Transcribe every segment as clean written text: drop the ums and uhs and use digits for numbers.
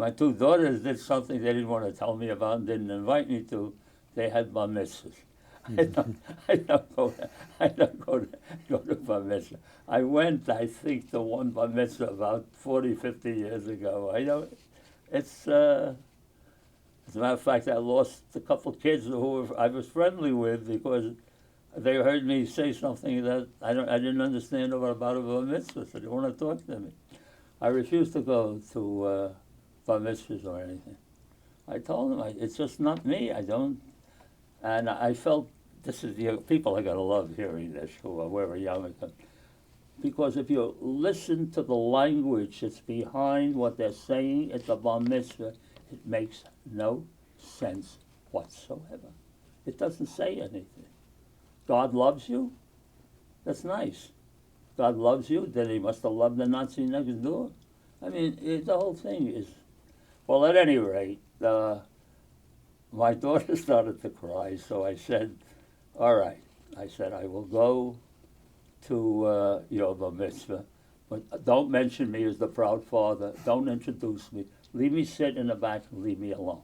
My two daughters did something they didn't want to tell me about and didn't invite me to. They had bar mitzvahs. I don't go to bar mitzvah. I went, I think, to one bar mitzvah about 40, 50 years ago. It's, as a matter of fact, I lost a couple kids who I was friendly with because they heard me say something that I didn't understand about a bar mitzvah, so they didn't want to talk to me. I refused to go to bar mitzvahs or anything. I told them, it's just not me. I don't. And I felt this is the people are going to love hearing this who are very young. Because if you listen to the language that's behind what they're saying at the bar mitzvah, it makes no sense whatsoever. It doesn't say anything. God loves you? That's nice. God loves you? Then he must have loved the Nazi next door. I mean, the whole thing is... Well, at any rate, my daughter started to cry, so I said, all right. I said, I will go to your bar mitzvah, but don't mention me as the proud father. Don't introduce me. Leave me sit in the back and leave me alone.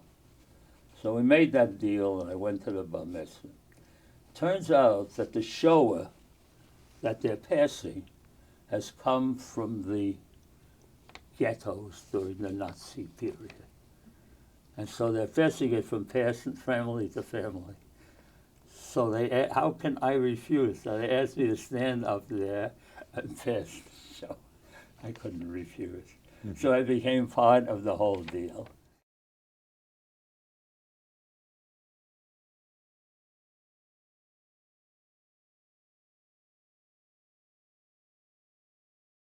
So we made that deal, and I went to the bar mitzvah. Turns out that the shower that they're passing has come from the ghettos during the Nazi period. And so they're passing it from family to family. So how can I refuse? So they asked me to stand up there and pass the show. I couldn't refuse. So I became part of the whole deal.